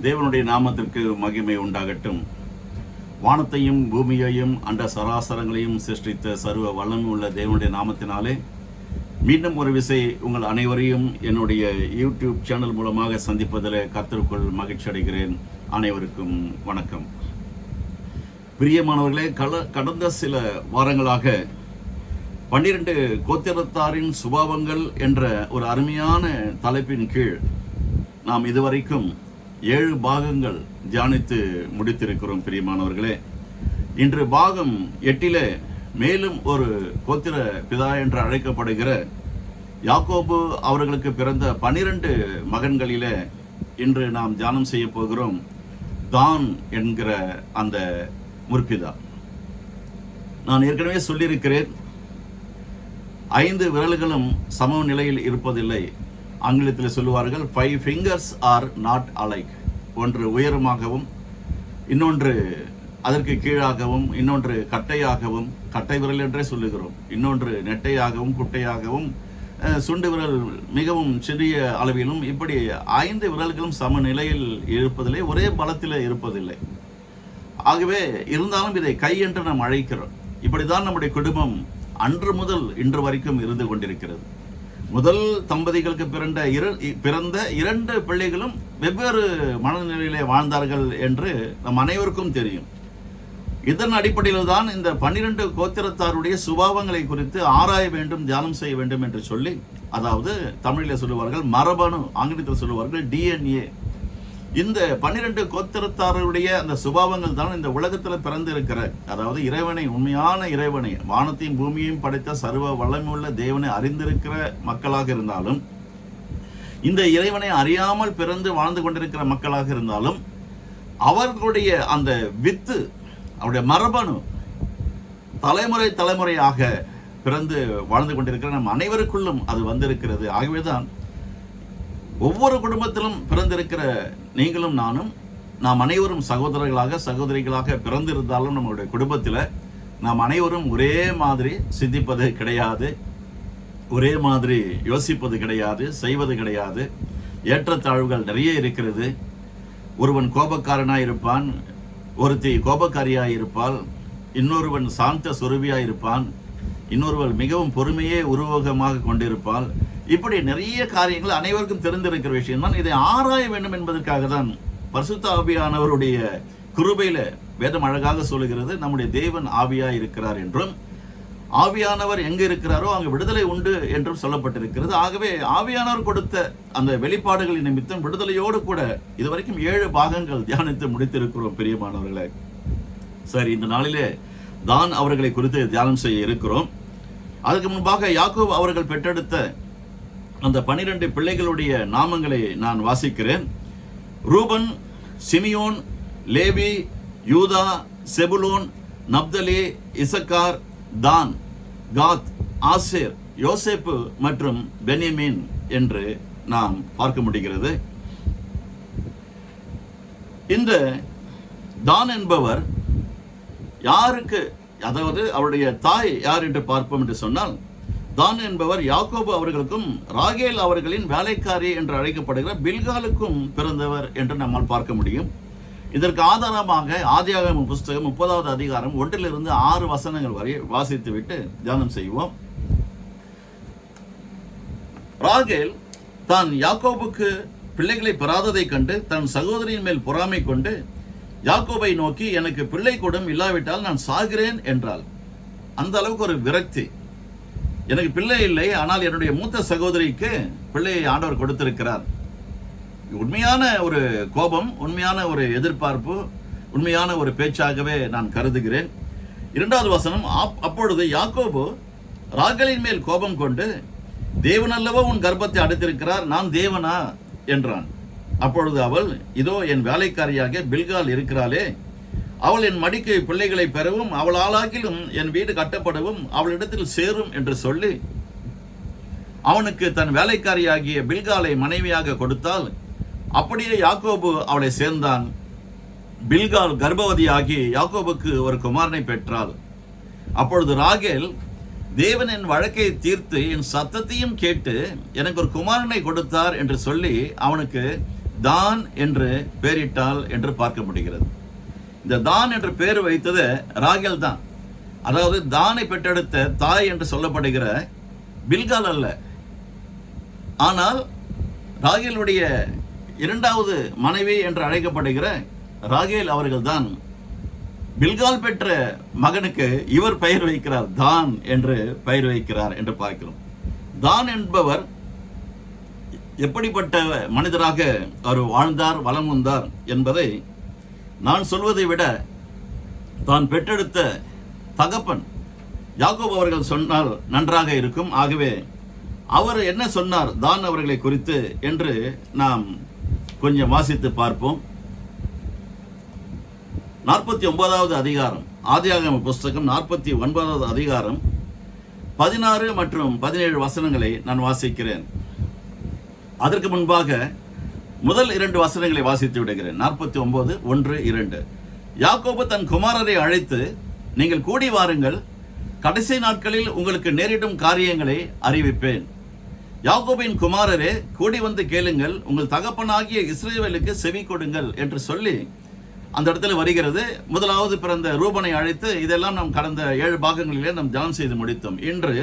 தேவனுடைய நாமத்திற்கு மகிமை உண்டாகட்டும். வானத்தையும் பூமியையும் அண்ட சராசரங்களையும் சிருஷ்டித்த சர்வ வல்லமை உள்ள தேவனுடைய நாமத்தினாலே மீண்டும் ஒரு விசை உங்கள் அனைவரையும் என்னுடைய யூடியூப் சேனல் மூலமாக சந்திப்பதில் கர்த்தருக்குள் மகிழ்ச்சி அடைகிறேன். அனைவருக்கும் வணக்கம். பிரியமானவர்களே, கடந்த சில வாரங்களாக 12 கோத்திரத்தாரின் சுபாவங்கள் என்ற ஒரு அருமையான தலைப்பின் கீழ் நாம் இதுவரைக்கும் 7 பாகங்கள் தியானித்து முடித்திருக்கிறோம். பிரியமானவர்களே, இன்று பாகம் 8 மேலும் ஒரு கோத்திர பிதா என்று அழைக்கப்படுகிற யாக்கோபு அவர்களுக்கு பிறந்த 12 மகன்களிலே இன்று நாம் தியானம் செய்ய போகிறோம். தான் என்கிற அந்த முற்பிதா. நான் ஏற்கனவே சொல்லியிருக்கிறேன், 5 விரல்களும் சம நிலையில் இருப்பதில்லை. ஆங்கிலத்தில் சொல்லுவார்கள் 5 fingers are not alike. ஒன்று உயரமாகவும், இன்னொன்று அதற்கு கீழாகவும், இன்னொன்று கட்டையாகவும், கட்டை விரல் என்றே சொல்லுகிறோம், இன்னொன்று நெட்டையாகவும், குட்டையாகவும், சுண்டு விரல் மிகவும் சிறிய அளவிலும், இப்படி 5 விரல்களும் சம நிலையில் இருப்பதில்லை, ஒரே பலத்தில் இருப்பதில்லை. ஆகவே இருந்தாலும் இதை கை என்று நாம் அழைக்கிறோம். இப்படிதான் நம்முடைய குடும்பம் அன்று முதல் இன்று வரைக்கும் இருந்து கொண்டிருக்கிறது. முதல் தம்பதிகளுக்கு பிறந்த 2 பிள்ளைகளும் வெவ்வேறு மனநிலையிலே வாழ்ந்தார்கள் என்று நம் அனைவருக்கும் தெரியும். இதன் அடிப்படையில் தான் இந்த 12 கோத்திரத்தாருடைய சுபாவங்களை குறித்து ஆராய வேண்டும், தியானம் செய்ய வேண்டும் என்று சொல்லி, அதாவது தமிழில் சொல்லுவார்கள் மரபணு, ஆங்கிலத்தில் சொல்லுவார்கள் DNA. இந்த 12 கோத்திரத்தாருடைய அந்த சுபாவங்கள் தான் இந்த உலகத்தில் பிறந்திருக்கிற, அதாவது இறைவனை, உண்மையான இறைவனை, வானத்தையும் பூமியையும் படைத்த சர்வ வல்லமையுள்ள தேவனை அறிந்திருக்கிற மக்களாக இருந்தாலும், இந்த இறைவனை அறியாமல் பிறந்து வாழ்ந்து கொண்டிருக்கிற மக்களாக இருந்தாலும், அவர்களுடைய அந்த வித்து, அவருடைய மரபணு தலைமுறை தலைமுறையாக பிறந்து வாழ்ந்து கொண்டிருக்கிற நம் அனைவருக்குள்ளும் அது வந்திருக்கிறது. ஆகவேதான் ஒவ்வொரு குடும்பத்திலும் பிறந்திருக்கிற நீங்களும் நானும், நாம் அனைவரும் சகோதரர்களாக சகோதரிகளாக பிறந்திருந்தாலும் நம்மளுடைய குடும்பத்தில் நாம் அனைவரும் ஒரே மாதிரி சிந்திப்பது கிடையாது, ஒரே மாதிரி யோசிப்பது கிடையாது, செய்வது கிடையாது. ஏற்றத்தாழ்வுகள் நிறைய இருக்கிறது. ஒருவன் கோபக்காரனாய் இருப்பான், ஒருத்தி கோபக்காரியாய் இருப்பாள், இன்னொருவன் சாந்த சுரபியாய் இருப்பான், இன்னொருவன் மிகவும் பொறுமையே உருவகமாக கொண்டிருப்பாள். இப்படி நிறைய காரியங்கள் அனைவருக்கும் தெரிந்திருக்கிற விஷயம் தான். இதை ஆராய வேண்டும் என்பதற்காக தான் பரிசுத்த ஆவியானவருடைய கிருபையில வேதம் அழகாக சொல்லுகிறது, நம்முடைய தேவன் ஆவியா இருக்கிறார் என்றும், ஆவியானவர் எங்க இருக்கிறாரோ அங்கு விடுதலை உண்டு என்றும் சொல்லப்பட்டிருக்கிறது. ஆகவே ஆவியானவர் கொடுத்த அந்த வெளிப்பாடுகளின் நிமித்தம் விடுதலையோடு கூட இதுவரைக்கும் 7 பாகங்கள் தியானித்து முடித்திருக்கிறோம். பிரியமானவர்களே, சரி, இந்த நாளிலே தான் அவர்களை குறித்து தியானம் செய்ய இருக்கிறோம். அதுக்கு முன்பாக யாக்கோபு அவர்கள் பெற்றெடுத்த அந்த 12 பிள்ளைகளுடைய நாமங்களை நான் வாசிக்கிறேன். ரூபன், சிமியோன், லேவி, யூதா, செபுலோன், நப்தலி, இசக்கார், தான், காத், ஆசேர், யோசேப்பு மற்றும் பென்யமீன் என்று நாம் பார்க்க முடிகிறது. இந்த தான் என்பவர் யாருக்கு, அதாவது அவருடைய தாய் யார் என்று பார்ப்போம் என்று சொன்னால், தான் என்பவர் யாக்கோபு அவர்களுக்கும் ராகேல் அவர்களின் வேலைக்காரி என்று அழைக்கப்படுகிற பில்காலுக்கும் பிறந்தவர் என்று நம்மால் பார்க்க முடியும். இதற்கு ஆதாரமாக ஆதியாகம புஸ்தகம் 30வது அதிகாரம் 1 to 6 வசனங்கள் வரை வாசித்து விட்டு தியானம் செய்வோம். ராகேல் தான் யாக்கோபுக்கு பிள்ளைகளை பெறாததை கண்டு தன் சகோதரியின் மேல் பொறாமை கொண்டு யாக்கோபை நோக்கி, எனக்கு பிள்ளை கூடம் இல்லாவிட்டால் நான் சாகிறேன் என்றாள். அந்த அளவுக்கு ஒரு விரக்தி. எனக்கு பிள்ளை இல்லை, ஆனால் என்னுடைய மூத்த சகோதரிக்கு பிள்ளையை ஆண்டவர் கொடுத்திருக்கிறார். உண்மையான ஒரு கோபம், உண்மையான ஒரு எதிர்பார்ப்பு, உண்மையான ஒரு பேச்சாகவே நான் கருதுகிறேன். 2வது வசனம், அப்பொழுது யாக்கோபு ராகேலின் மேல் கோபம் கொண்டு, தேவனல்லவோ உன் கர்ப்பத்தை அடைத்திருக்கிறார், நான் தேவனா என்றான். அப்பொழுது அவள், இதோ என் வேலைக்காரியாக பில்கால் இருக்கிறாளே, அவள் என் மடிக்கு பிள்ளைகளை பெறவும் அவள் ஆளாகிலும் என் வீடு கட்டப்படவும் அவளிடத்தில் சேரும் என்று சொல்லி அவனுக்கு தன் வேலைக்காரியாகிய பில்காலை மனைவியாக கொடுத்தால், அப்படியே யாக்கோபு அவளை சேர்ந்தான். பில்கால் கர்ப்பவதியாகி யாக்கோபுக்கு ஒரு குமாரனை பெற்றாள். அப்பொழுது ராகேல், தேவன் என் வழக்கை தீர்த்து என் சத்தத்தையும் கேட்டு எனக்கு ஒரு குமாரனை கொடுத்தார் என்று சொல்லி அவனுக்கு தான் என்று பெயரிட்டாள் என்று பார்க்க முடிகிறது. இந்த தான் என்று பெயர் வைத்தது ராகேல் தான். அதாவது தானை பெற்றெடுத்த தாய் என்று சொல்லப்படுகிற பில்கால் அல்ல. ஆனால் ராகேலுடைய இரண்டாவது மனைவி என்று அழைக்கப்படுகிற ராகேல் அவர்கள் தான் பில்கால் பெற்ற மகனுக்கு இவர் பெயர் வைக்கிறார், தான் என்று பெயர் வைக்கிறார் என்று பார்க்கிறோம். தான் என்பவர் எப்படிப்பட்ட மனிதராக அவர் வாழ்ந்தார், வளம் வந்தார் என்பதை நான் சொல்வதை விட தான் பெற்றெடுத்த தகப்பன் யாக்கோபு அவர்கள் சொன்னால் நன்றாக இருக்கும். ஆகவே அவர் என்ன சொன்னார் தான் அவர்களை குறித்து என்று நாம் கொஞ்சம் வாசித்து பார்ப்போம். 49வது அதிகாரம், ஆதியாகம புஸ்தகம் 49வது அதிகாரம் 16 மற்றும் 17 வசனங்களை நான் வாசிக்கிறேன். அதற்கு முன்பாக முதல் 2 வசனங்களை வாசித்து விடுகிறேன். 49, 1, 2. யாக்கோபு தன் குமாரரை அழைத்து, நீங்கள் கூடி வாருங்கள், கடைசி நாட்களில் உங்களுக்கு நேரிடும் காரியங்களை அறிவிப்பேன். யாக்கோபின் குமாரரே, கூடி வந்து கேளுங்கள், உங்கள் தகப்பனாகிய இஸ்ரவேலுக்கு செவி கொடுங்கள் என்று சொல்லி அந்த இடத்துல வருகிறது. முதலாவது பிறந்த ரூபனை அழைத்து, இதெல்லாம் நாம் கடந்த 7 பாகங்களிலே நாம் தியானம் செய்து முடித்தோம். இன்று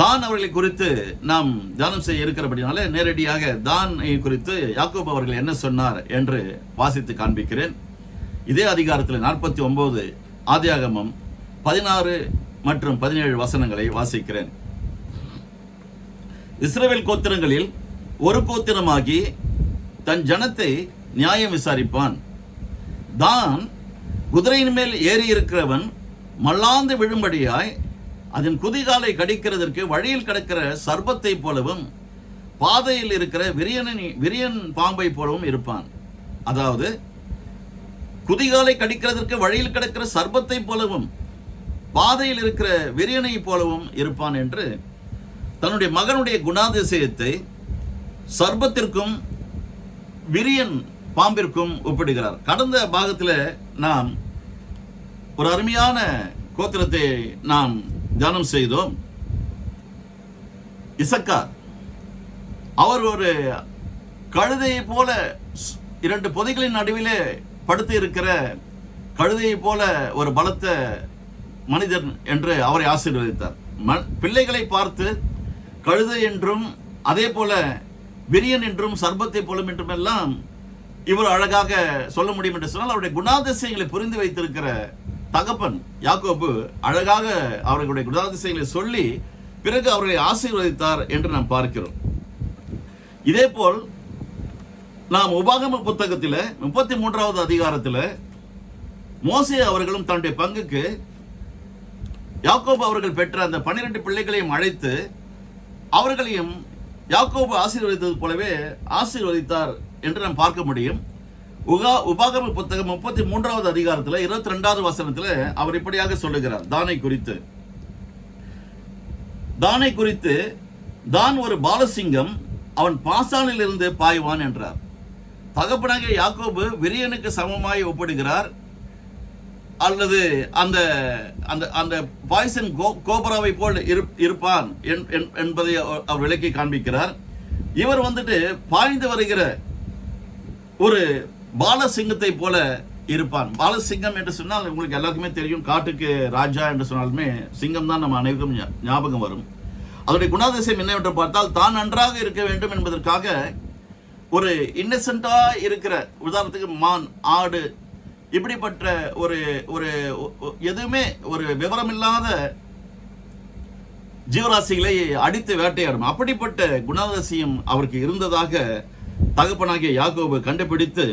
தான் அவர்களை குறித்து நாம் தியானம் செய்ய இருக்கிறபடினால நேரடியாக தான் குறித்து யாக்கோபு அவர்கள் என்ன சொன்னார் என்று வாசித்து காண்பிக்கிறேன். இதே அதிகாரத்தில் 49 ஆதியாகமம் 16 மற்றும் 17 வசனங்களை வாசிக்கிறேன். இஸ்ரவேல் கோத்திரங்களில் ஒரு கோத்திரமாகி தன் ஜனத்தை நியாயம் விசாரிப்பான். தான் குதிரையின் மேல் ஏறி இருக்கிறவன் மல்லாந்து விழும்படியாய் அதன் குதிகாலை கடிக்கிறதற்கு வழியில் கிடக்கிற சர்ப்பத்தை போலவும் பாதையில் இருக்கிற விரியன் பாம்பை போலவும் இருப்பான். அதாவது குதிகாலை கடிக்கிறதற்கு வழியில் கிடக்கிற சர்ப்பத்தை போலவும் பாதையில் இருக்கிற விரியனை போலவும் இருப்பான் என்று தன்னுடைய மகனுடைய குணாதிசயத்தை சர்ப்பத்திற்கும் விரியன் பாம்பிற்கும் ஒப்பிடுகிறார். கடந்த பாகத்தில் நாம் ஒரு அருமையான கோத்திரத்தை நாம் தியானம் செய்தோம். இசக்கார், அவர் ஒரு கழுதையை போல 2 பொதிகளின் நடுவிலே படுத்து இருக்கிற கழுதையை போல ஒரு பலத்த மனிதன் என்று அவரை ஆசீர்வதித்தார். பிள்ளைகளை பார்த்து கழுதை என்றும் அதே போல விரியன் என்றும் சர்ப்பத்தை போலும் என்றும் எல்லாம் இவர் அழகாக சொல்ல முடியும் என்று சொன்னால், அவருடைய குணாதிசயங்களை புரிந்து வைத்திருக்கிற தகப்பன் யாக்கோபு அழகாக அவர்களுடைய குணாதிசயங்களை சொல்லி பிறகு அவர்களை ஆசீர்வதித்தார் என்று நாம் பார்க்கிறோம். இதே போல் நாம் உபாகம புத்தகத்தில் 33வது அதிகாரத்தில் மோசே அவர்களும் தன்னுடைய பங்குக்கு யாக்கோபு அவர்கள் பெற்ற அந்த 12 பிள்ளைகளையும் அழைத்து அவர்களையும் யாக்கோபு ஆசீர்வதித்தது போலவே ஆசீர்வதித்தார் என்று நாம் பார்க்க முடியும். உபாகம புத்தகம் 33வது அதிகாரத்தில் 22வது வசனத்தில் அவர் இப்படியாக சொல்லுகிறார் தானை குறித்து தான் ஒரு பாலசிங்கம், அவன் பாசானில் இருந்து பாய்வான் என்றார். தகப்பனாகிய யாக்கோபு விரியனுக்கு சமமாய் ஒப்பிடுகிறார், அல்லது அந்த அந்த அந்த பாய்சன் கோபராவை போல் இருப்பான் என்பதை அவர் விளக்கி காண்பிக்கிறார். இவர் பாய்ந்து வருகிற ஒரு பாலசிங்கத்தை போல இருப்பான். பாலசிங்கம் என்று சொன்னால் உங்களுக்கு எல்லாருக்குமே தெரியும், காட்டுக்கு ராஜா என்று சொன்னாலுமே சிங்கம் தான் நம்ம அனைவருக்கும் ஞாபகம் வரும். அதனுடைய குணாதிசயம் என்னவென்று பார்த்தால், தான் நன்றாக இருக்க வேண்டும் என்பதற்காக ஒரு இன்னசென்டா இருக்கிற, உதாரணத்துக்கு மான், ஆடு, இப்படிப்பட்ட ஒரு ஒரு எதுவுமே ஒரு விவரமில்லாத ஜீவராசிகளை அடித்து வேட்டையாடும் அப்படிப்பட்ட குணாதிசயம் அவருக்கு இருந்ததாக தகப்பனாகிய யாக்கோபு கண்டுபிடித்து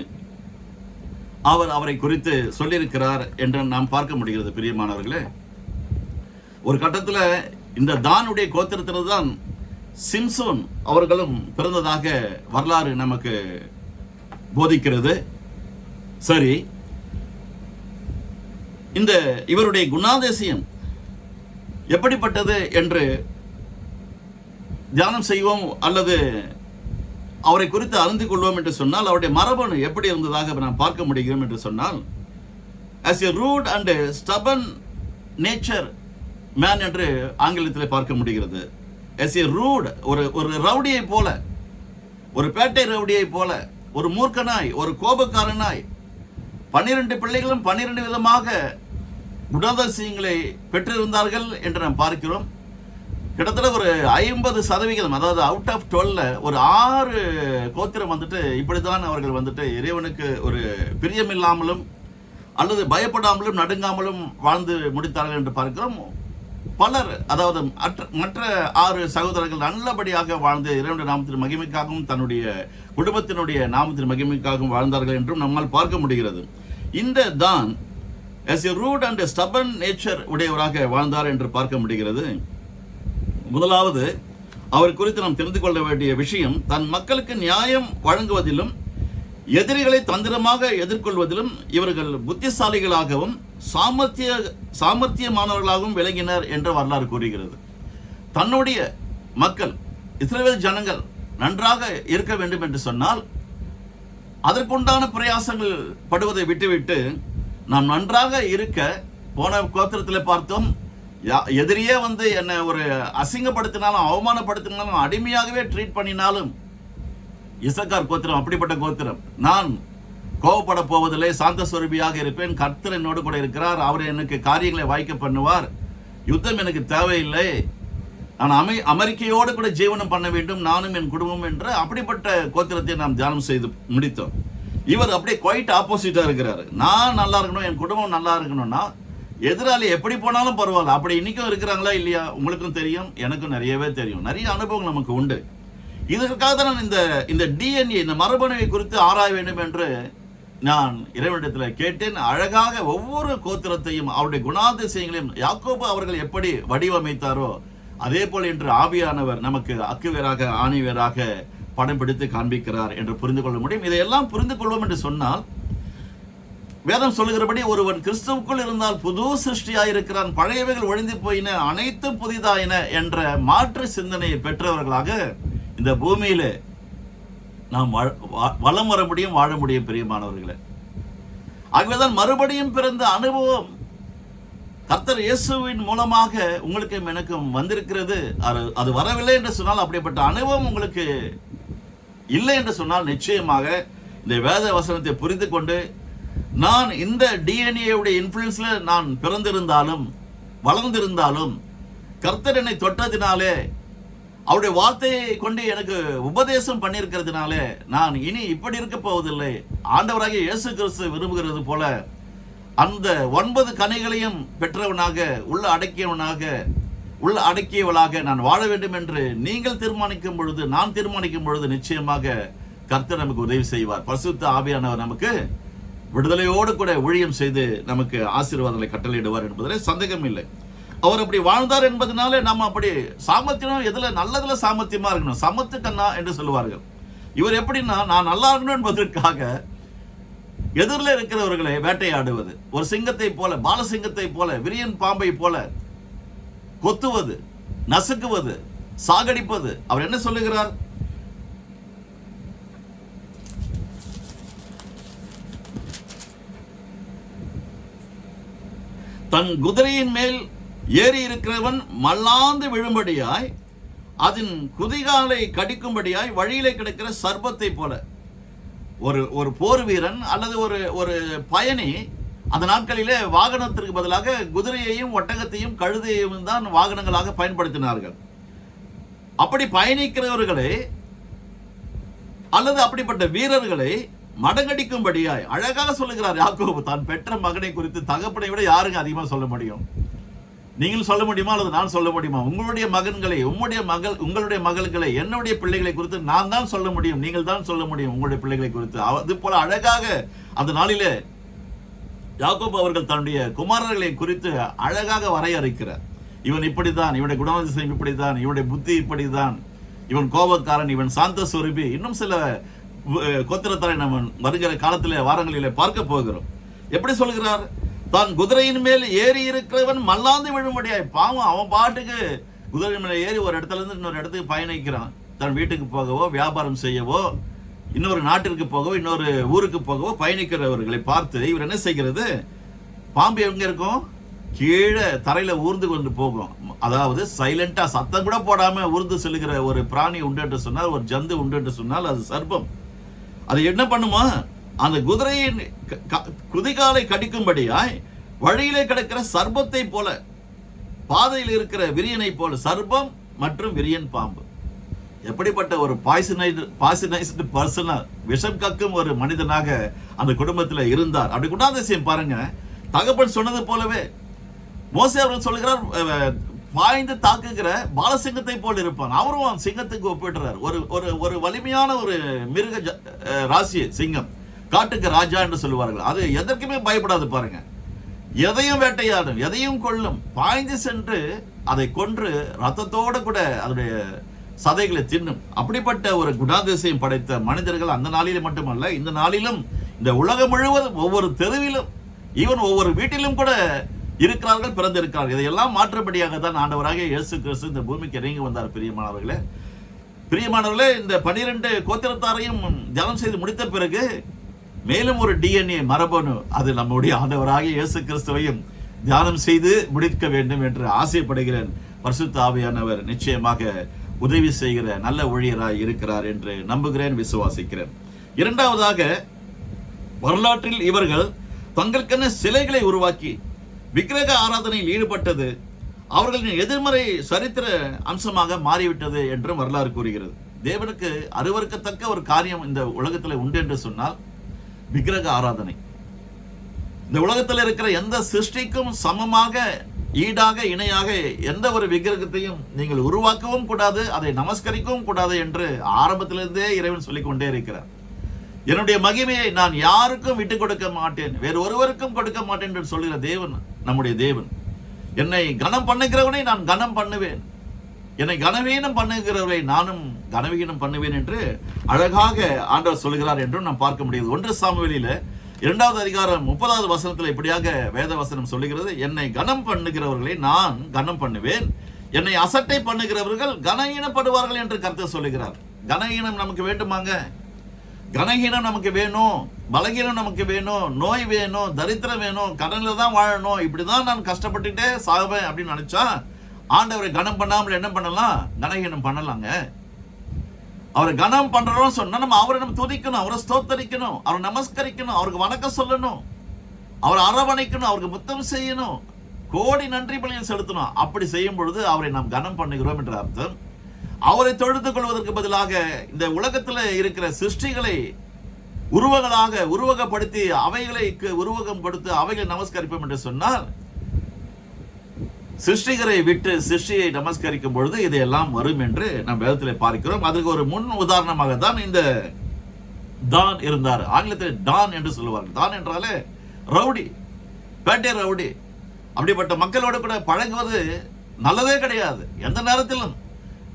அவரை குறித்து சொல்லியிருக்கிறார் என்று நாம் பார்க்க முடிகிறது. பிரியமானவர்களே, ஒரு கட்டத்தில் இந்த தானுடைய கோத்திரத்தில் தான் சிம்சோன் அவர்களும் பிறந்ததாக வரலாறு நமக்கு போதிக்கிறது. சரி, இந்த இவருடைய குணாதிசயம் எப்படிப்பட்டது என்று தியானம் செய்வோம் அல்லது அவரை குறித்து அறிந்து கொள்வோம் என்று சொன்னால், அவருடைய மரபணு எப்படி இருந்ததாக நாம் பார்க்க முடியும் என்று சொன்னால், as a rude and stubborn nature man என்று ஆங்கிலத்தில் பார்க்க முடிகிறது. as a rude, ஒரு ரவுடியை போல, ஒரு பேட்டை ரவுடியை போல, ஒரு மூர்க்கனாய், ஒரு கோபக்காரனாய் 12 பிள்ளைகளும் 12 விதமாக குணாதிசயங்களை பெற்றிருந்தார்கள் என்று நாம் பார்க்கிறோம். கிட்டத்தட்ட ஒரு 50%, அதாவது அவுட் ஆஃப் 12 ஒரு 6 கோத்திரம் வந்துட்டு இப்படித்தான் அவர்கள் வந்துட்டு இறைவனுக்கு ஒரு பிரியமில்லாமலும் அல்லது பயப்படாமலும் நடுங்காமலும் வாழ்ந்து முடித்தார்கள் என்று பார்க்கிறோம். பலர், அதாவது மற்ற 6 சகோதரர்கள் நல்லபடியாக வாழ்ந்து இறைவனுடைய நாமத்தின் மகிமைக்காகவும் தன்னுடைய குடும்பத்தினுடைய நாமத்தின் மகிமைக்காகவும் வாழ்ந்தார்கள் என்றும் நம்மால் பார்க்க முடிகிறது. இந்த தான் as a rude and a stubborn nature உடையவராக வாழ்ந்தார் என்று பார்க்க முடிகிறது. முதலாவது அவர் குறித்து நாம் தெரிந்து கொள்ள வேண்டிய விஷயம், தன் மக்களுக்கு நியாயம் வழங்குவதிலும் எதிரிகளை தந்திரமாக எதிர்கொள்வதிலும் இவர்கள் புத்திசாலிகளாகவும் சாமர்த்தியமானவர்களாகவும் விளங்கினர் என்று வரலாறு கூறுகிறது. தன்னுடைய மக்கள் இஸ்ரவேல் ஜனங்கள் நன்றாக இருக்க வேண்டும் என்று சொன்னால் அதற்குண்டான பிரயாசங்கள் படுவதை விட்டுவிட்டு நாம் நன்றாக இருக்க, போன கோத்திரத்தில் பார்த்தோம், எதிரியே வந்து என்னை ஒரு அசிங்கப்படுத்தினாலும் அவமானப்படுத்தினாலும் அடிமையாகவே ட்ரீட் பண்ணினாலும், இசக்கார் கோத்திரம் அப்படிப்பட்ட கோத்திரம், நான் கோபப்பட போவதில்லை, சாந்த சொரூபியாக இருப்பேன், கர்த்தர் என்னோடு கூட இருக்கிறார், அவர் எனக்கு காரியங்களை வாய்க்க பண்ணுவார், யுத்தம் எனக்கு தேவையில்லை, நான் அமெரிக்கையோடு கூட ஜீவனம் பண்ண வேண்டும் நானும் என் குடும்பம் என்ற அப்படிப்பட்ட கோத்திரத்தை நாம் தியானம் செய்து முடித்தோம். இவர் அப்படியே குவைட் ஆப்போசிட்டா இருக்கிறாரு. நான் நல்லா இருக்கணும், என் குடும்பம் நல்லா இருக்கணும்னா எதிராளி எப்படி போனாலும் பரவாயில்ல. அப்படி இன்னைக்கும் இருக்கிறாங்களா இல்லையா? உங்களுக்கும் தெரியும், எனக்கும் நிறையவே தெரியும், நிறைய அனுபவங்கள் நமக்கு உண்டு. இதற்காக தான் நான் இந்த டிஎன்ஏ, இந்த மரபணுவை குறித்து ஆராய வேண்டும் என்று நான் இறைவனிடத்தில் கேட்டேன். அழகாக ஒவ்வொரு கோத்திரத்தையும் அவருடைய குணாதிசயங்களையும் யாக்கோபு அவர்கள் எப்படி வடிவமைத்தாரோ அதே போல் இன்று ஆவியானவர் நமக்கு அக்குவேராக ஆணிவேராக படம் பிடித்து காண்பிக்கிறார் என்று புரிந்து கொள்ள முடியும். இதையெல்லாம் புரிந்து கொள்வோம் என்று சொன்னால், வேதம் சொல்லுகிறபடி ஒருவன் கிறிஸ்துவுக்குள் இருந்தால் புது சிருஷ்டியாயிருக்கிறான், பழையவைகள் ஒழிந்து போயின, அனைத்தும் புதிதாயின என்ற மாற்று சிந்தனையை பெற்றவர்களாக இந்த பூமியில நாம் வலம் வர முடியும், வாழ முடியும் பிரியமானவர்களே. ஆகவேதான் மறுபடியும் பிறந்த அனுபவம் கர்த்தர் இயேசுவின் மூலமாக உங்களுக்கும் எனக்கும் வந்திருக்கிறது. அது வரவில்லை என்று சொன்னால், அப்படிப்பட்ட அனுபவம் உங்களுக்கு இல்லை என்று சொன்னால், நிச்சயமாக இந்த வேத வசனத்தை புரிந்து கொண்டு, நான் இந்த டிஎன்ஏவுடைய இன்ஃப்ளூயன்ஸ்ல நான் பிறந்திருந்தாலும் வளர்ந்திருந்தாலும், கர்த்தர் என்னை தொட்டதினாலே, அவருடைய வார்த்தையை கொண்டு எனக்கு உபதேசம் பண்ணியிருக்கிறதுனாலே நான் இனி இப்படி இருக்க போவதில்லை. ஆண்டவராகிய இயேசு கிறிஸ்து விரும்புகிறது போல அந்த 9 கனிகளையும் பெற்றவனாக, உள்ள அடக்கியவளாக நான் வாழ வேண்டும் என்று நீங்கள் தீர்மானிக்கும் பொழுது, நான் தீர்மானிக்கும் பொழுது நிச்சயமாக கர்த்தர் நமக்கு உதவி செய்வார். பரிசுத்த ஆவியானவர் நமக்கு விடுதலையோடு கூட ஊழியம் செய்து நமக்கு ஆசீர்வாதங்களை கட்டளையிடுவார் என்பதில் சந்தேகம் இல்லை. அவர் அப்படி வாழ்ந்தார் என்பதனால நம்ம அப்படி சாமர்த்தியம், எதுல நல்லதுல சாமர்த்தியமா இருக்கணும், சமத்து கண்ணா என்று சொல்லுவார்கள். இவர் எப்படின்னா, நான் நல்லா இருக்கணும் என்பதற்காக எதிரில் இருக்கிறவர்களை வேட்டையாடுவது, ஒரு சிங்கத்தை போல, பாலசிங்கத்தை போல, விரியன் பாம்பை போல கொத்துவது, நசுக்குவது, சாகடிப்பது. அவர் என்ன சொல்லுகிறார்? தன் குதிரையின் மேல் ஏறி இருக்கிறவன் மல்லாந்து விழும்படியாய், அதன் குதிகாலை கடிக்கும்படியாய் வழியிலே கிடக்கிற சர்ப்பத்தை போல. ஒரு போர் வீரன் அல்லது ஒரு பயணி அந்த நாட்களிலே வாகனத்திற்கு பதிலாக குதிரையையும் ஒட்டகத்தையும் கழுதையையும் தான் வாகனங்களாக பயன்படுத்தினார்கள். அப்படி பயணிக்கிறவர்களை அல்லது அப்படிப்பட்ட வீரர்களை மடங்கடிக்கும்படியாய் அழகாக சொல்லுகிறார் யாக்கோபு. தான் பெற்ற மகனை குறித்து தகப்பனை விட யாருங்க அதிகமாக சொல்ல முடியும்? நீங்கள் சொல்ல முடியுமா அல்லது நான் சொல்ல முடியுமா? உங்களுடைய மகன்களை, உங்களுடைய மகள்களை, என்னுடைய பிள்ளைகளை குறித்து நான் தான் சொல்ல முடியும், நீங்கள் தான் சொல்ல முடியும் உங்களுடைய பிள்ளைகளை குறித்து. அது போல அழகாக அந்த நாளிலே யாக்கோபு அவர்கள் தன்னுடைய குமாரர்களை குறித்து அழகாக வரையறுக்கிறார். இவன் இப்படித்தான், இவனுடைய குணாதிசயம் இப்படித்தான், இவனுடைய புத்தி இப்படித்தான், இவன் கோபக்காரன், இவன் சாந்த சொரூபி, இன்னும் சில கோத்திரத்தாரை நம்ம வருகிற காலத்திலே வாரங்களிலே பார்க்க போகிறோம். எப்படி சொல்கிறார்? தான் குதிரையின் மேல் ஏறி இருக்கிறவன் மல்லாந்து விழும்படியாய். பாவம், அவன் பாட்டுக்கு குதிரை மேலே ஏறி ஒரு இடத்துல இருந்து இன்னொரு இடத்துக்கு பயணிக்கிறான். தன் வீட்டுக்கு போகவோ, வியாபாரம் செய்யவோ, இன்னொரு நாட்டிற்கு போகவோ, இன்னொரு ஊருக்கு போகவோ பயணிக்கிறவர்களை பார்த்து இவர் என்ன செய்கிறது? பாம்பு எங்க இருக்கும்? கீழே தரையில ஊர்ந்து கொண்டு போகும். அதாவது சைலண்டா சத்தம் கூட போடாம ஊர்ந்து செல்லுகிற ஒரு பிராணி உண்டு என்று சொன்னால், ஒரு ஜந்து உண்டு என்று சொன்னால் அது சர்ப்பம். அது என்ன பண்ணுமா, அந்த குதிரையின் குதிகாலை கடிக்கும்படியாய் வழியிலே கிடக்கிற சர்ப்பத்தை போல, பாதையில் இருக்கிற விரியனை போல, சர்ப்பம் மற்றும் விரியன் பாம்பு. எப்படிப்பட்ட ஒரு பாய்சனைஸ்டு பர்சனா, விஷம் கக்கும் ஒரு மனிதனாக அந்த குடும்பத்தில் இருந்தார். அப்படி குணாதிசயம் பாருங்க. தகப்பன் சொன்னது போலவே மோசே அவர்கள் சொல்கிறார், பாய்ந்து தாக்குகிற பாலசிங்கத்தை போல் இருப்பான். அவரும் சிங்கத்துக்கு ஒப்பிடுறார். ஒரு வலிமையான ஒரு மிருக ராசி சிங்கம், காட்டுக்கு ராஜா என்று சொல்லுவார்கள். அது எதற்குமே பயப்படாது பாருங்க. எதையும் வேட்டையாடும், எதையும் கொள்ளும், பாய்ந்து சென்று அதை கொன்று ரத்தத்தோடு கூட அதனுடைய சதைகளை தின்னும். அப்படிப்பட்ட ஒரு குணாதிசயம் படைத்த மனிதர்கள் அந்த நாளிலே மட்டுமல்ல, இந்த நாளிலும் இந்த உலகம் முழுவதும் ஒவ்வொரு தெருவிலும், ஈவன் ஒவ்வொரு வீட்டிலும் கூட இருக்கிறார்கள், பிறந்திருக்கிறார்கள். இதையெல்லாம் மாற்றும்படியாக தான் ஆண்டவராகிய இயேசு கிறிஸ்து இந்த பூமிக்கு இறங்கி வந்தார். பிரியமானவர்களே, இந்த 12 கோத்திரத்தாரையும் தியானம் செய்து முடித்த பிறகு மேலும் ஒரு DNA மரபணு, அது நம்முடைய ஆண்டவராகிய இயேசு கிறிஸ்துவையும் தியானம் செய்து முடிக்க வேண்டும் என்று ஆசைப்படுகிறேன். பரிசுத்த ஆவியானவர் நிச்சயமாக உதவி செய்கிற நல்ல ஊழியராய் இருக்கிறார் என்று நம்புகிறேன், விசுவாசிக்கிறேன். இரண்டாவதாக, வரலாற்றில் இவர்கள் தங்களுக்கென சிலைகளை உருவாக்கி விக்கிரக ஆராதனையில் ஈடுபட்டது அவர்களின் எதிர்மறை சரித்திர அம்சமாக மாறிவிட்டது என்றும் வரலாறு கூறுகிறது. தேவனுக்கு அருவருக்கத்தக்க ஒரு காரியம் இந்த உலகத்தில் உண்டு என்று சொன்னால் விக்கிரக ஆராதனை. இந்த உலகத்தில் இருக்கிற எந்த சிருஷ்டிக்கும் சமமாக, ஈடாக, இணையாக எந்த ஒரு விக்கிரகத்தையும் நீங்கள் உருவாக்கவும் கூடாது, அதை நமஸ்கரிக்கவும் கூடாது என்று ஆரம்பத்திலிருந்தே இறைவன் சொல்லிக் கொண்டே இருக்கிறார். என்னுடைய மகிமையை நான் யாருக்கும் விட்டுக் கொடுக்க மாட்டேன், வேறு ஒருவருக்கும் கொடுக்க மாட்டேன் என்று சொல்கிற தேவன் நம்முடைய தேவன். என்னை கனம் பண்ணுகிறவனை நான் கனம் பண்ணுவேன், என்னை கனவீனம் பண்ணுகிறவரை நானும் கனவீனம் பண்ணுவேன் என்று அழகாக ஆண்டவர் சொல்கிறார் என்றும் நாம் பார்க்க முடியுது. 1 சாமுவேலில் 2வது அதிகாரம் 30வது வசனத்தில் இப்படியாக வேத வசனம் சொல்லுகிறது, என்னை கனம் பண்ணுகிறவர்களை நான் கனம் பண்ணுவேன், என்னை அசட்டை பண்ணுகிறவர்கள் கனஈனப்படுவார்கள் என்று கர்த்தர் சொல்லுகிறார். கனஈனம் நமக்கு வேண்டுமாங்க? கனஹீனம் நமக்கு வேணும், பலகீனம் நமக்கு வேணும், நோய் வேணும், தரித்திரம் வேணும், கடன்ல தான் வாழணும், இப்படிதான் நான் கஷ்டப்பட்டுட்டே சாவேன் அப்படின்னு நினைச்சா ஆண்டவரை கனம் பண்ணாமல் என்ன பண்ணலாம்? கனஹீனம் பண்ணலாங்க. அவரை கனம் பண்றோம் சொன்னா அவரை நம்ம துதிக்கணும், அவரை ஸ்தோத்தரிக்கணும், அவரை நமஸ்கரிக்கணும், அவருக்கு வணக்கம் சொல்லணும், அவரை அரவணைக்கணும், அவருக்கு முத்தம் செய்யணும், கோடி நன்றி பலியை செலுத்தணும். அப்படி செய்யும் பொழுது அவரை நாம் கனம் பண்ணுகிறோம் என்ற அர்த்தம். அவரை தொழுது கொள்வதற்கு பதிலாக இந்த உலகத்தில் இருக்கிற சிருஷ்டிகளை உருவகப்படுத்தி அவைகளை உருவகம் கொடுத்து அவைகளை நமஸ்கரிப்போம் என்று சொன்னால், சிருஷ்டிகரை விட்டு சிருஷ்டியை நமஸ்கரிக்கும் பொழுது இதையெல்லாம் வரும் என்று நாம் வேதத்தில் பார்க்கிறோம். அதுக்கு ஒரு முன் உதாரணமாக தான் இந்த தான் இருந்தார். ஆங்கிலத்தில் டான் என்று சொல்லுவார்கள். தான் என்றாலே ரவுடி, பேட்டை ரவுடி. அப்படிப்பட்ட மக்களோடு கூட பழகுவது நல்லதே கிடையாது. எந்த நேரத்திலும்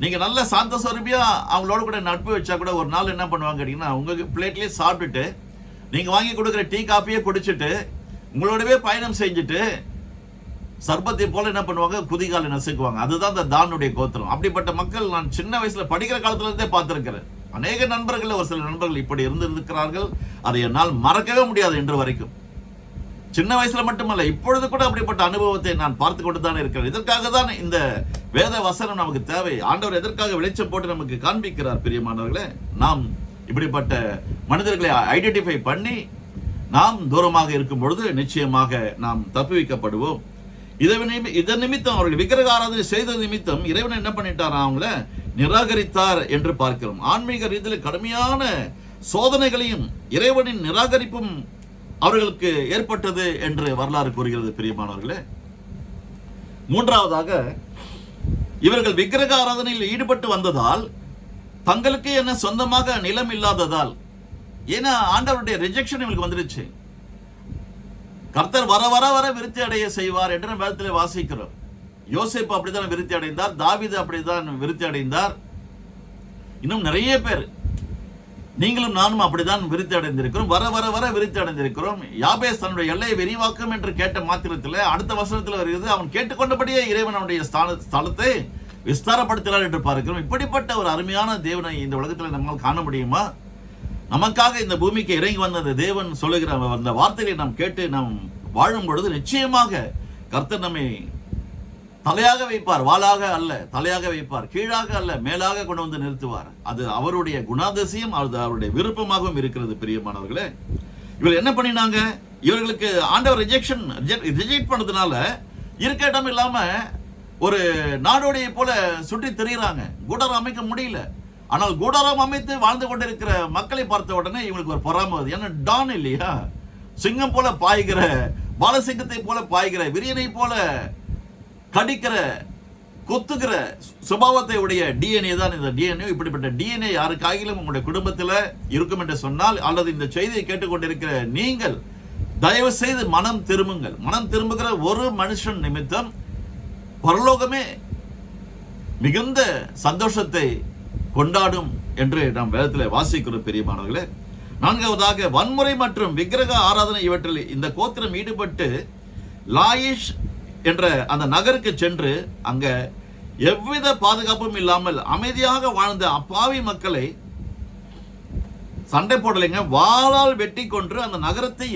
நீங்க நல்ல சாந்த சொருபியா அவங்களோட கூட நட்பு வச்சா கூட ஒரு நாள் என்ன பண்ணுவாங்க கேட்டீங்கன்னா, உங்க பிளேட்லயே சாப்பிட்டுட்டு நீங்க வாங்கி கொடுக்குற டீ காப்பியே குடிச்சிட்டு உங்களோடவே பயணம் செஞ்சுட்டு சர்பத்தை போல என்ன பண்ணுவாங்க, குதிகாலை நசுக்குவாங்க. அதுதான் இந்த தானுடைய கோத்திரம். அப்படிப்பட்ட மக்கள் நான் சின்ன வயசுல படிக்கிற காலத்துல இருந்தே பார்த்திருக்கிறேன். அநேக நண்பர்கள், ஒரு சில நண்பர்கள் இப்படி இருந்திருக்கிறார்கள். அதை என்னால் மறக்கவே முடியாது இன்று வரைக்கும். சின்ன வயசுல மட்டுமல்ல, இப்பொழுது கூட அப்படிப்பட்ட அனுபவத்தை நான் பார்த்து கொண்டு தான் இருக்கிறேன். இதற்காக தான் இந்த வேத வசனம் நமக்கு தேவை. ஆண்டவர் எதற்காக வெளிச்சம் போட்டு நமக்கு காண்பிக்கிறார்? பிரியமானவர்களே, நாம் இப்படிப்பட்ட மனிதர்களை ஐடென்டிஃபை பண்ணி நாம் தூரமாக இருக்கும் பொழுது நிச்சயமாக நாம் தப்புவிக்கப்படுவோம். இதன் நிமித்தம் அவர்கள் விக்கிரக ஆராதனை செய்த நிமித்தம் இறைவன் என்ன பண்ணிட்டார்? அவங்கள நிராகரித்தார் என்று பார்க்கிறோம். ஆன்மீக ரீதியில் கடுமையான சோதனைகளையும் இறைவனின் நிராகரிப்பும் அவர்களுக்கு ஏற்பட்டது என்று வரலாறு கூறுகிறது. பிரியமானவர்களே, மூன்றாவதாக, இவர்கள் விக்கிரக ஆராதனையில் ஈடுபட்டு வந்ததால், தங்களுக்கு என்ன சொந்தமாக நிலம் இல்லாததால், ஏன்னா ஆண்டவருடைய ரிஜெக்ஷன் இவங்களுக்கு வந்துருச்சு. கர்த்தர் வர வர வர விருத்தி அடைய செய்வார் என்று வேதத்தில் வாசிக்கிறோம். யோசேப்பு அப்படித்தான் விருத்தி அடைந்தார், தாவீது அப்படித்தான் விருத்தி அடைந்தார், இன்னும் நிறைய பேர், நீங்களும் நானும் அப்படித்தான் விருத்தி அடைந்திருக்கிறோம். வர வர வர விருத்தி அடைந்திருக்கிறோம். யாபேஸ் தன்னுடைய எல்லையை விரிவாக்கும் என்று கேட்ட மாத்திரத்தில் அடுத்த வசனத்தில் வருகிறது, அவன் கேட்டுக்கொண்டபடியே இறைவன் அவனுடைய ஸ்தலத்தை விஸ்தாரப்படுத்தினார் என்று பார்க்கிறோம். இப்படிப்பட்ட ஒரு அருமையான தேவனை இந்த உலகத்தில் நம்மால் காண முடியுமா? நமக்காக இந்த பூமிக்கு இறங்கி வந்த தேவன் சொல்லுகிற அந்த வார்த்தைகளை நாம் கேட்டு நாம் வாழும் பொழுது நிச்சயமாக கர்த்தர் நம்மை தலையாக வைப்பார், வாளாக அல்ல, தலையாக வைப்பார், கீழாக அல்ல, மேலாக கொண்டு வந்து நிறுத்துவார். அது அவருடைய குணாதிசயம், அது அவருடைய விருப்பமாகவும் இருக்கிறது. பிரியமானவர்களே, இவர் என்ன பண்ணினாங்க? இவர்களுக்கு ஆண்டவர் ரிஜெக்ட் பண்ணதுனால இருக்க இடம் இல்லாம ஒரு நாடோடியை போல சுற்றி திரிகிறாங்க. கூடாரம் அமைக்க முடியல. ஆனால் கூடாரம் அமைத்து வாழ்ந்து கொண்டிருக்கிற மக்களை பார்த்த உடனே இவங்களுக்கு ஒரு பொறாமை வருது. ஏன்னா டான் இல்லையா, சிங்கம் போல பாய்கிற, பாலசிங்கத்தை போல பாய்கிற, விரியனை போல கடிக்கிற, கொத்துகிற சுபாவத்தை உடைய டிஎன்ஏ தான் இந்த டிஎன்ஏ. இப்படிப்பட்ட டிஎன்ஏ யாருக்காகிலும் உங்களுடைய குடும்பத்தில் இருக்கும் என்று சொன்னால், அல்லது இந்த செய்தியை கேட்டுக்கொண்டிருக்கிற நீங்கள் தயவு செய்து மனம் திரும்புங்கள். மனம் திரும்புகிற ஒரு மனுஷன் நிமித்தம் பரலோகமே மிகுந்த சந்தோஷத்தை கொண்டாடும் என்று நாம் வேதத்தில் வாசிக்கிறோம். பெரியமானவர்களே, நான்காவதாக வன்முறை மற்றும் விக்கிரக ஆராதனை இவற்றில் இந்த கோத்திரம் ஈடுபட்டு லாயிஷ் என்ற அந்த நகருக்கு சென்று அங்க எவ்வித பாதுகாப்பும் இல்லாமல் அமைதியாக வாழ்ந்த அப்பாவி மக்களை சண்டை போடலைங்க, வாளால் வெட்டி கொன்று அந்த நகரத்தை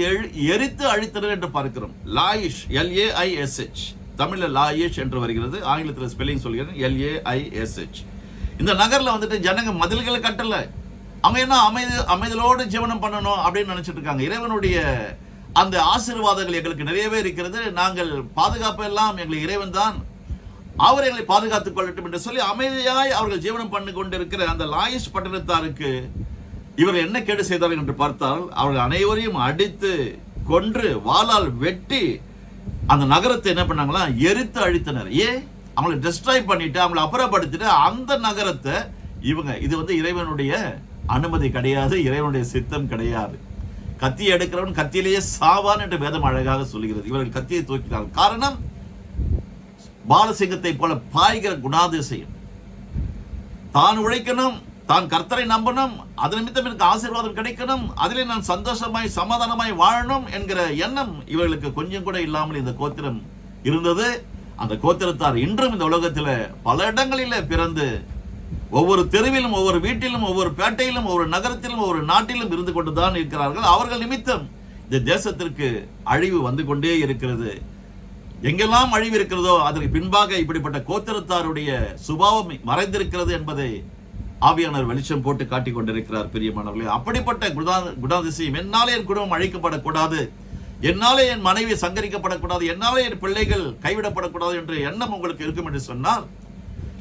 எரித்து அழித்தனர் என்று பார்க்கிறோம். லாயிஷ், LAISH, தமிழ்ல லாயிஷ் என்று வருகிறது, ஆங்கிலத்தில் ஸ்பெல்லிங் சொல்கிறேன், LAISH. இந்த நகர்ல வந்துட்டு ஜனங்க மதில்களை கட்டல. அவங்க என்ன அமைதியோடு ஜீவனம் பண்ணணும் அப்படின்னு நினைச்சிட்டு இருக்காங்க. இறைவனுடைய அந்த ஆசீர்வாதங்கள் எங்களுக்கு நிறையவே இருக்கிறது, நாங்கள் பாதுகாப்பு எல்லாம் எங்களுக்கு இறைவன் தான், அவர் எங்களை பாதுகாத்துக் கொள்ளட்டும் என்று சொல்லி அமைதியாய் அவர்கள் ஜீவனம் பண்ணி கொண்டிருக்கிற அந்த லாயிஷ் பட்டணத்தாருக்கு இவர் என்ன கேடு செய்தார்கள் என்று பார்த்தால், அவர்கள் அனைவரையும் அடித்து கொன்று வாளால் வெட்டி அந்த நகரத்தை என்ன பண்ணாங்களா, எரித்து அழித்தனர். அவங்களை டெஸ்ட்ராய் பண்ணிட்டு, அவங்களை அப்புறப்படுத்திட்டு அந்த நகரத்தை இவங்க, இது வந்து இறைவனுடைய அனுமதி கிடையாது, இறைவனுடைய சித்தம் கிடையாது. கத்தி எடுக்கிறவன் கத்தியிலேயே சாவான் என்று வேதம் அழகாக சொல்லுகிறது. இவர்கள் கத்தியை தூக்கினார்கள். காரணம், பாலசிங்கத்தை போல பாய்கிற குணாதிசயம். தான் உழைக்கணும், தான் கர்த்தரை நம்பணும், அது நிமித்தம் எனக்கு ஆசீர்வாதம் கிடைக்கணும், அதிலே நான் சந்தோஷமாய் சமாதானமாய் வாழணும் என்கிற எண்ணம் இவர்களுக்கு கொஞ்சம் கூட இல்லாமல் இந்த கோத்திரம் இருந்தது. அந்த கோத்திரத்தார் இன்றும் இந்த உலகத்தில் பல இடங்களில் பிறந்து ஒவ்வொரு தெருவிலும், ஒவ்வொரு வீட்டிலும், ஒவ்வொரு பேட்டையிலும், ஒவ்வொரு நகரத்திலும், ஒவ்வொரு நாட்டிலும் இருந்து கொண்டுதான் இருக்கிறார்கள். அவர்கள் நிமித்தம் இந்த தேசத்திற்கு அழிவு வந்து கொண்டே இருக்கிறது. எங்கெல்லாம் அழிவு இருக்கிறதோ அதற்கு பின்பாக இப்படிப்பட்ட கோத்திரத்தாருடைய சுபாவம் மறைந்திருக்கிறது என்பதை ஆவியானவர் வெளிச்சம் போட்டு காட்டிக் கொண்டிருக்கிறார். பிரியமானவர்களே, அப்படிப்பட்ட குணாதிசயம், என்னாலே என் குடும்பம் அழிக்கப்படக்கூடாது, என்னாலே என் மனைவி சங்கரிக்கப்படக்கூடாது, என்னாலே என் பிள்ளைகள் கைவிடப்படக்கூடாது என்ற எண்ணம் உங்களுக்கு இருக்கும் என்று சொன்னால்,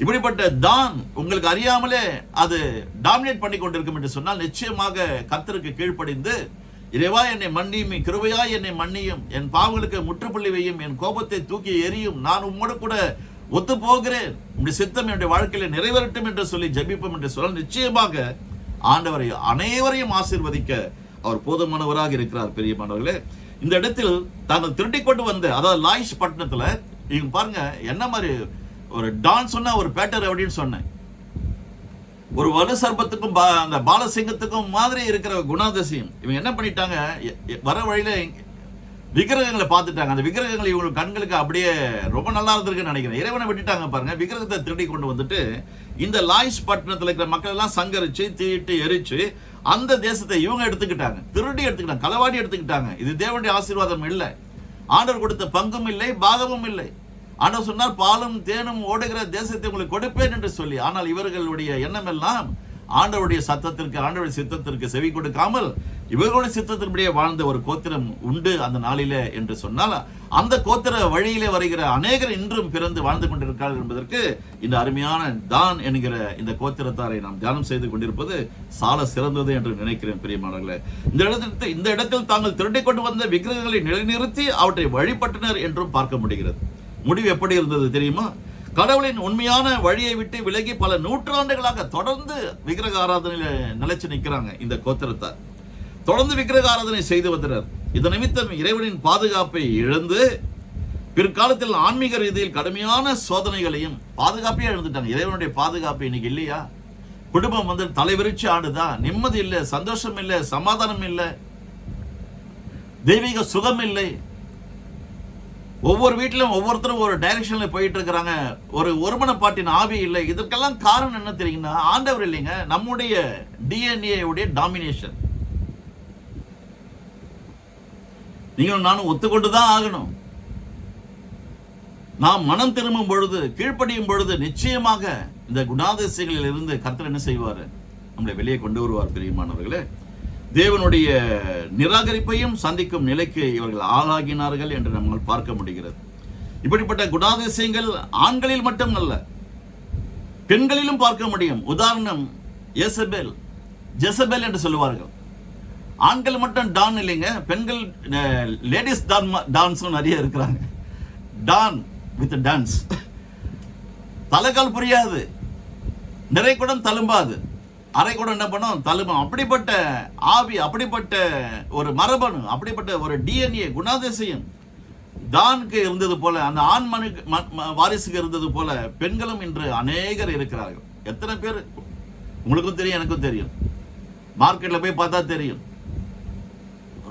இப்படிப்பட்ட தான் உங்களுக்கு அறியாமலே அது டாமினேட் பண்ணி கொண்டிருக்கும் என்று சொன்னால், நிச்சயமாக கர்த்தருக்கு கீழ்ப்படிந்து, இறைவா என்னை மன்னியும், கிருபையா என்னை மன்னியும், என் பாவங்களுக்கு முற்றுப்புள்ளி வையும், என் கோபத்தை தூக்கி எறியும், நான் உம்மோடு கூட ஒத்து போகிறேன், உங்களுடைய சித்தம் என்னுடைய வாழ்க்கையில நிறைவேறட்டும் என்று சொல்லி ஜெபிப்போம் என்று சொன்னால், நிச்சயமாக ஆண்டவரை அனைவரையும் ஆசீர்வதிக்க அவர் போதுமானவராக இருக்கிறார். பெரியமானவர்களே, இந்த இடத்தில் தாங்கள் திருடி கொண்டு வந்த, அதாவது லாயிஷ் பட்டணத்துல இவங்க பாருங்க என்ன மாதிரி ஒரு டான் சொன்ன ஒரு பேட்டர் அப்படின்னு சொன்னேன். ஒரு வலு சர்பத்துக்கும் அந்த பாலசிங்கத்துக்கும் மாதிரி இருக்கிற குணாதிசயம். இவங்க என்ன பண்ணிட்டாங்க, வர வழியில விக்கிரகங்களை பார்த்துட்டாங்க. அந்த விக்கிரகங்கள் இவங்களுக்கு கண்களுக்கு அப்படியே ரொம்ப நல்லா இருந்திருக்குன்னு நினைக்கிறேன். இறைவனை விட்டுட்டாங்க பாருங்க. விக்கிரகத்தை திருடி கொண்டு வந்துட்டு இந்த லாயிஷ் பட்டணத்தில் இருக்கிற மக்கள் எல்லாம் சங்கரிச்சு தீட்டு எரிச்சு அந்த தேசத்தை இவங்க எடுத்துக்கிட்டாங்க, திருடி எடுத்துக்கிட்டாங்க, களவாடி எடுத்துக்கிட்டாங்க. இது தேவனுடைய ஆசீர்வாதம் இல்லை, ஆண்டவர் கொடுத்த பங்கும் இல்லை, பாகமும் இல்லை. ஆண்டவர் சொன்னார், பாலும் தேனும் ஓடுகிற தேசத்தை உங்களுக்கு கொடுப்பேன் என்று சொல்லி. ஆனால் இவர்களுடைய எண்ணம் எல்லாம் ஆண்டவருடைய சத்தத்திற்கு, ஆண்டவருடைய சித்தத்திற்கு செவி கொடுக்காமல் இவர்களுடைய சித்தத்தின்படியே வாழ்ந்த ஒரு கோத்திரம் உண்டு அந்த நாளிலே என்று சொன்னால், அந்த கோத்திர வழியிலே வருகிற அநேகர் இன்றும் பிறந்து வாழ்ந்து கொண்டிருக்கிறார்கள் என்பதற்கு இந்த அருமையான தான் என்கிற இந்த கோத்திரத்தாரை நாம் தியானம் செய்து கொண்டிருப்பது சால சிறந்தது என்று நினைக்கிறேன். பிரியமானவர்களே, இந்த இடத்தில் தாங்கள் திருடி கொண்டு வந்த விக்கிரகங்களை நிலைநிறுத்தி அவற்றை வழிபட்டனர் என்றும் பார்க்க முடிகிறது. முடிவு எப்படி இருந்தது தெரியுமா? கடவுளின் உண்மையான வழியை விட்டு விலகி பல நூற்றாண்டுகளாக தொடர்ந்து விக்கிரக ஆராதனையில நிலைச்சு நிற்கிறாங்க. இந்த கோத்திரத்தார் தொடர்ந்து விக்கிரக ஆராதனை செய்து வந்தனர். இதன் நிமித்தம் இறைவனின் பாதுகாப்பை இழந்து பிற்காலத்தில் ஆன்மீக ரீதியில் கடுமையான சோதனைகளையும் பாதுகாப்பையும் இழந்துட்டாங்க. இறைவனுடைய பாதுகாப்பு இன்னைக்கு இல்லையா? குடும்பம் வந்து தலைவிரிச்சு ஆடுதா, நிம்மதி இல்லை, சந்தோஷம் இல்லை, சமாதானம் இல்லை, தெய்வீக சுகம் இல்லை. ஒவ்வொரு வீட்டிலும் ஒவ்வொருத்தரும் ஒரு டைரக்ஷன்ல போயிட்டு இருக்கிறாங்க. ஒரு ஒருமனப்பாட்டின் ஆவி இல்லை. இதற்கெல்லாம் காரணம் என்ன தெரியுங்கன்னா, ஆண்டவர் இல்லைங்க, நம்முடைய டிஎன்ஏ உடைய டாமினேஷன். நீங்களும் நானும் ஒத்துக்கொண்டுதான் ஆகணும். நாம் மனம் திரும்பும் பொழுது, கீழ்ப்படியும் பொழுது நிச்சயமாக இந்த குணாதிசயங்களில் இருந்து கர்த்தர் என்ன செய்வார்? நம்மளை வெளியே கொண்டு வருவார். பிரியமானவர்களே, தேவனுடைய நிராகரிப்பையும் சந்திக்கும் நிலைக்கு இவர்கள் ஆளாகினார்கள் என்று நம்மால் பார்க்க முடிகிறது. இப்படிப்பட்ட குணாதிசயங்கள் ஆண்களில் மட்டும் அல்ல, பெண்களிலும் பார்க்க முடியும். உதாரணம் ஜெசபேல் என்று சொல்லுவார்கள். ஆண்கள் மட்டும் டான் இல்லைங்க, பெண்கள் லேடிஸ் டான்ஸ் நிறைய இருக்கிறாங்க. Don with dance. தலைகால் புரியாது, நிறை குடம் தழும்பாது, அரை குடம் என்ன பண்ணும்? தழும்பும். அப்படிப்பட்ட ஆவி, அப்படிப்பட்ட ஒரு மரபணு, அப்படிப்பட்ட ஒரு டிஎன்ஏ குணாதிசயம் தானுக்கு இருந்தது போல, அந்த ஆண் வாரிசுக்கு இருந்தது போல பெண்களும் இன்று அநேகர் இருக்கிறார்கள். எத்தனை பேர் உங்களுக்கும் தெரியும், எனக்கும் தெரியும். மார்க்கெட்ல போய் பார்த்தா தெரியும்,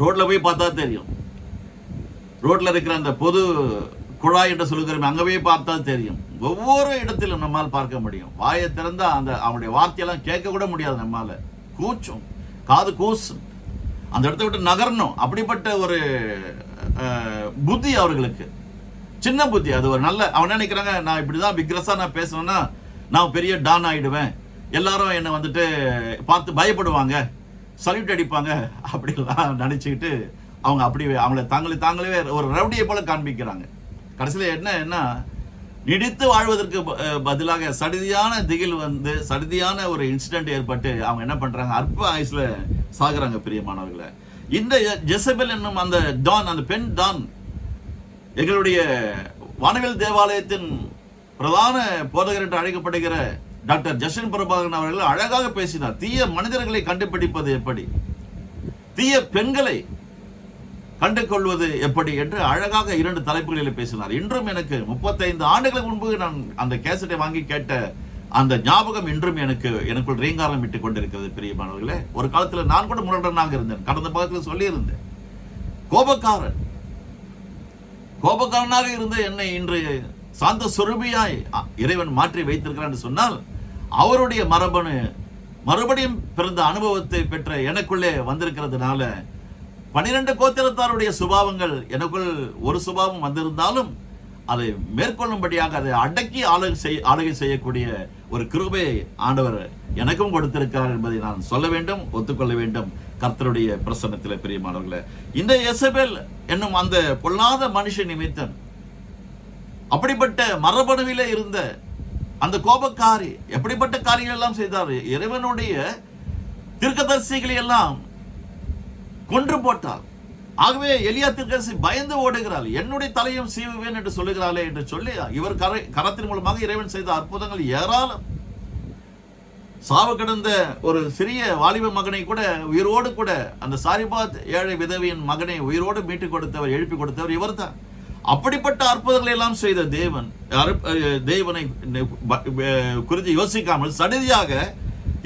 ரோட்ல போய் பார்த்தா தெரியும். ரோட்ல இருக்கிற அந்த பொது குழாய் என்று சொல்லுகிறோம், அங்க போய் பார்த்தா தெரியும். ஒவ்வொரு இடத்திலும் நம்மால் பார்க்க முடியும். வாயை திறந்தா அந்த அவனுடைய வார்த்தையெல்லாம் கேட்க கூட முடியாது. நம்மால கூச்சும், காது கூசும், அந்த இடத்த விட்டு நகரணும். அப்படிப்பட்ட ஒரு புத்தி அவர்களுக்கு, சின்ன புத்தி. அது ஒரு நல்ல, அவன் நினைக்கிறாங்க, நான் இப்படிதான் விக்ரஸா நான் பேசுவேன்னா நான் பெரிய டான் ஆயிடுவேன், எல்லாரும் என்னை வந்துட்டு பார்த்து பயப்படுவாங்க, சல்யூட் அடிப்பாங்க, அப்படிலாம் நினைச்சுக்கிட்டு அவங்க அப்படி அவங்கள தாங்களே ஒரு ரவுடியை போல காண்பிக்கிறாங்க. கடைசியில் என்ன நீடித்து வாழ்வதற்கு பதிலாக சடுதியான திகில் வந்து, சடுதியான ஒரு இன்சிடென்ட் ஏற்பட்டு அவங்க என்ன பண்றாங்க? அற்ப ஆயுசுல சாகுறாங்க. பிரியமானவர்களை, இந்த ஜெசபெல் என்னும் அந்த டான், அந்த பெண் டான், எங்களுடைய வானவில் தேவாலயத்தின் பிரதான போதகர் என்று அழைக்கப்படுகிற டாக்டர் ஜஷன் பிரபாகரன் அவர்கள் அழகாக பேசினார். தீய மனிதர்களை கண்டுபிடிப்பது எப்படி, தீய பெண்களை கண்டு கொள்வது எப்படி என்று அழகாக 2 தலைப்புகளில் பேசினார். இன்றும் எனக்கு 35 ஆண்டுகளுக்கு முன்பு நான் அந்த கேசட்டை வாங்கி கேட்ட அந்த ஞாபகம் இன்றும் எனக்குள் ரீங்காரம் விட்டுக் கொண்டிருக்கிறது. பிரியமானவர்களே, ஒரு காலத்தில் நான் கூட முரடனாக இருந்தேன். கடந்த பாகத்தில் சொல்லி இருந்தேன். கோபக்காரனாக இருந்த என்னை இன்று சாந்த சுரபியாய் இறைவன் மாற்றி வைத்திருக்கிறான் சொன்னால், அவருடைய மரபணு மறுபடியும் பிறந்த அனுபவத்தை பெற்ற எனக்குள்ளே வந்திருக்கிறதுனால 12 கோத்திரத்தாருடைய சுபாவங்கள் எனக்குள் ஒரு சுபாவம் வந்திருந்தாலும் அதை மேற்கொள்ளும்படியாக அதை அடக்கி ஆளுகை செய்யக்கூடிய ஒரு கிருபை ஆண்டவர் எனக்கும் கொடுத்திருக்கிறார் என்பதை நான் சொல்ல வேண்டும், ஒத்துக்கொள்ள வேண்டும். கர்த்தருடைய பிரசன்னத்தில் பிரியமானவர்களே, இந்த எசபேல் என்னும் அந்த பொல்லாத மனுஷன் நிமித்தம், அப்படிப்பட்ட மரபணுவிலே இருந்த அந்த கோபக்காரி எப்படிப்பட்ட காரியங்கள் எல்லாம் செய்தார்? இறைவனுடைய தீர்க்கதரிசிகளை எல்லாம் கொன்று போட்டார். ஆகவே எலியா தீர்க்கதரிசி பயந்து ஓடுகிறாள். என்னுடைய தலையும் சீவுவேன் என்று சொல்லுகிறாளே என்று சொல்லி இவர் கரத்தின் மூலமாக இறைவன் செய்த அற்புதங்கள் ஏராளம். சாவு கிடந்த ஒரு சிறிய வாலிப மகனை கூட உயிரோடு கூட, அந்த சாரிபாத் ஏழை விதவியின் மகனை உயிரோடு மீட்டுக் கொடுத்தவர், எழுப்பி கொடுத்தவர் இவர் தான். அப்படிப்பட்ட அற்புதங்களை எல்லாம் செய்த தேவனை குறித்து யோசிக்காமல் சடுதியாக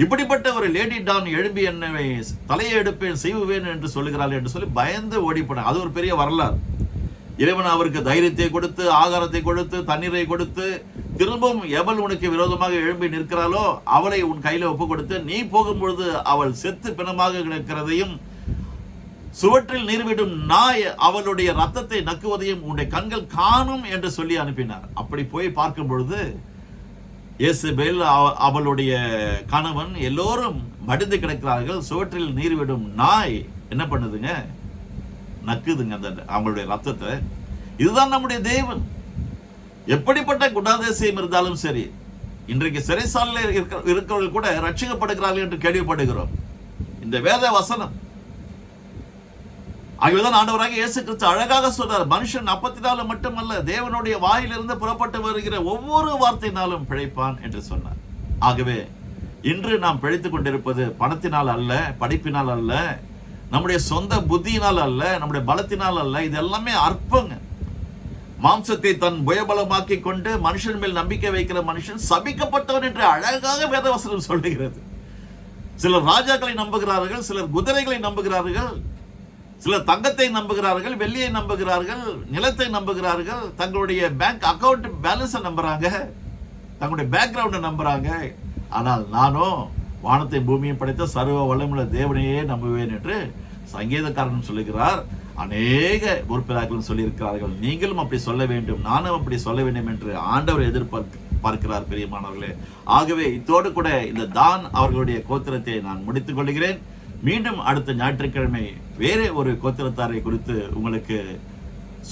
இப்படிப்பட்ட ஒரு லேடி டான் எழும்பி என்னை தலையை எடுப்பேன் செய்வேன் என்று சொல்லுகிறாள் என்று சொல்லி பயந்து ஓடிப்போனார். அது ஒரு பெரிய வரலாறு. இறைவன் அவருக்கு தைரியத்தை கொடுத்து, ஆகாரத்தை கொடுத்து, தண்ணீரை கொடுத்து, திரும்பவும் எவள் உனக்கு விரோதமாக எழும்பி நிற்கிறாளோ அவளை உன் கையில ஒப்பு கொடுத்து, நீ போகும்பொழுது அவள் செத்து பிணமாக கிடக்கிறதையும் சுவற்றில் நீர்விடும் நாய் அவளுடைய ரத்தத்தை நக்குவதையும் உன்னுடைய கண்கள் காணும் என்று சொல்லி அனுப்பினார். அப்படி போய் பார்க்கும் பொழுது இயேசபேல், அவளுடைய கணவன் எல்லோரும் மடிந்து கிடக்கிறார்கள். சுவற்றில் நீர்விடும் நாய் என்ன பண்ணுதுங்க? நக்குதுங்க அந்த அவங்களுடைய ரத்தத்தை. இதுதான் நம்முடைய தேவன். எப்படிப்பட்ட குணாதிசயம் இருந்தாலும் சரி, இன்றைக்கு சிறைசாலையில் இருக்கிறவர்கள் கூட ரட்சிக்கப்படுகிறார்கள் என்று கேள்விப்படுகிறோம். இந்த வேத வசனம் ஆகவேதான் ஆண்டவராக இயேசு கிறிஸ்து அழகாக சொல்றார், மனுஷன் அப்பத்தினால மட்டுமல்ல தேவனுடைய வாயிலிருந்து புறப்பட்டு வருகிற ஒவ்வொரு வார்த்தையினாலும் பிழைப்பான் என்று சொன்னார். ஆகவே இன்று நாம் பிழைத்துக் கொண்டிருப்பது பணத்தினால் அல்ல, படிப்பினால் அல்ல, நம்முடைய சொந்த புத்தியினால் அல்ல, நம்முடைய பலத்தினால் அல்ல. இது எல்லாமே அற்பங்க. மாம்சத்தை தன் புயபலமாக்கி கொண்டு மனுஷன் மேல் நம்பிக்கை வைக்கிற மனுஷன் சபிக்கப்பட்டவன் என்று அழகாக வேதவசனம் சொல்லுகிறது. சிலர் ராஜாக்களை நம்புகிறார்கள், சிலர் குதிரைகளை நம்புகிறார்கள், சிலர் தங்கத்தை நம்புகிறார்கள், வெள்ளியை நம்புகிறார்கள், நிலத்தை நம்புகிறார்கள், தங்களுடைய பேங்க் அக்கவுண்ட் பேலன்ஸை நம்புறாங்க, தங்களுடைய பேக்ரவுண்டை நம்புறாங்க. ஆனால் நானோ வானத்தை பூமியை படைத்த சர்வ வல்லமுள்ள தேவனையே நம்புவேன் என்று சங்கீதக்காரன் சொல்லுகிறார். அநேக முற்பிதாக்களும் சொல்லியிருக்கிறார்கள். நீங்களும் அப்படி சொல்ல வேண்டும், நானும் அப்படி சொல்ல வேண்டும் என்று ஆண்டவர் எதிர்பார்க்கிறார் பிரியமானவர்களே. ஆகவே இத்தோடு கூட இந்த தான் அவர்களுடைய கோத்திரத்தை நான் முடித்துக் கொள்கிறேன். மீண்டும் அடுத்த ஞாயிற்றுக்கிழமை வேறு ஒரு கோத்திரத்தாரை குறித்து உங்களுக்கு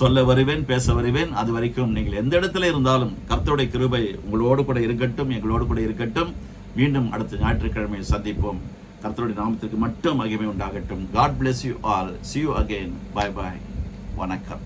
சொல்ல வருவேன், பேச வருவேன். அது வரைக்கும் நீங்கள் எந்த இடத்துல இருந்தாலும் கர்த்தருடைய கிருபை உங்களோடு கூட இருக்கட்டும், எங்களோடு கூட இருக்கட்டும். மீண்டும் அடுத்த ஞாயிற்றுக்கிழமை சந்திப்போம். கர்த்தருடைய நாமத்திற்கு மட்டும் மகிமை உண்டாகட்டும். God bless you all. See you again. Bye bye. வணக்கம்.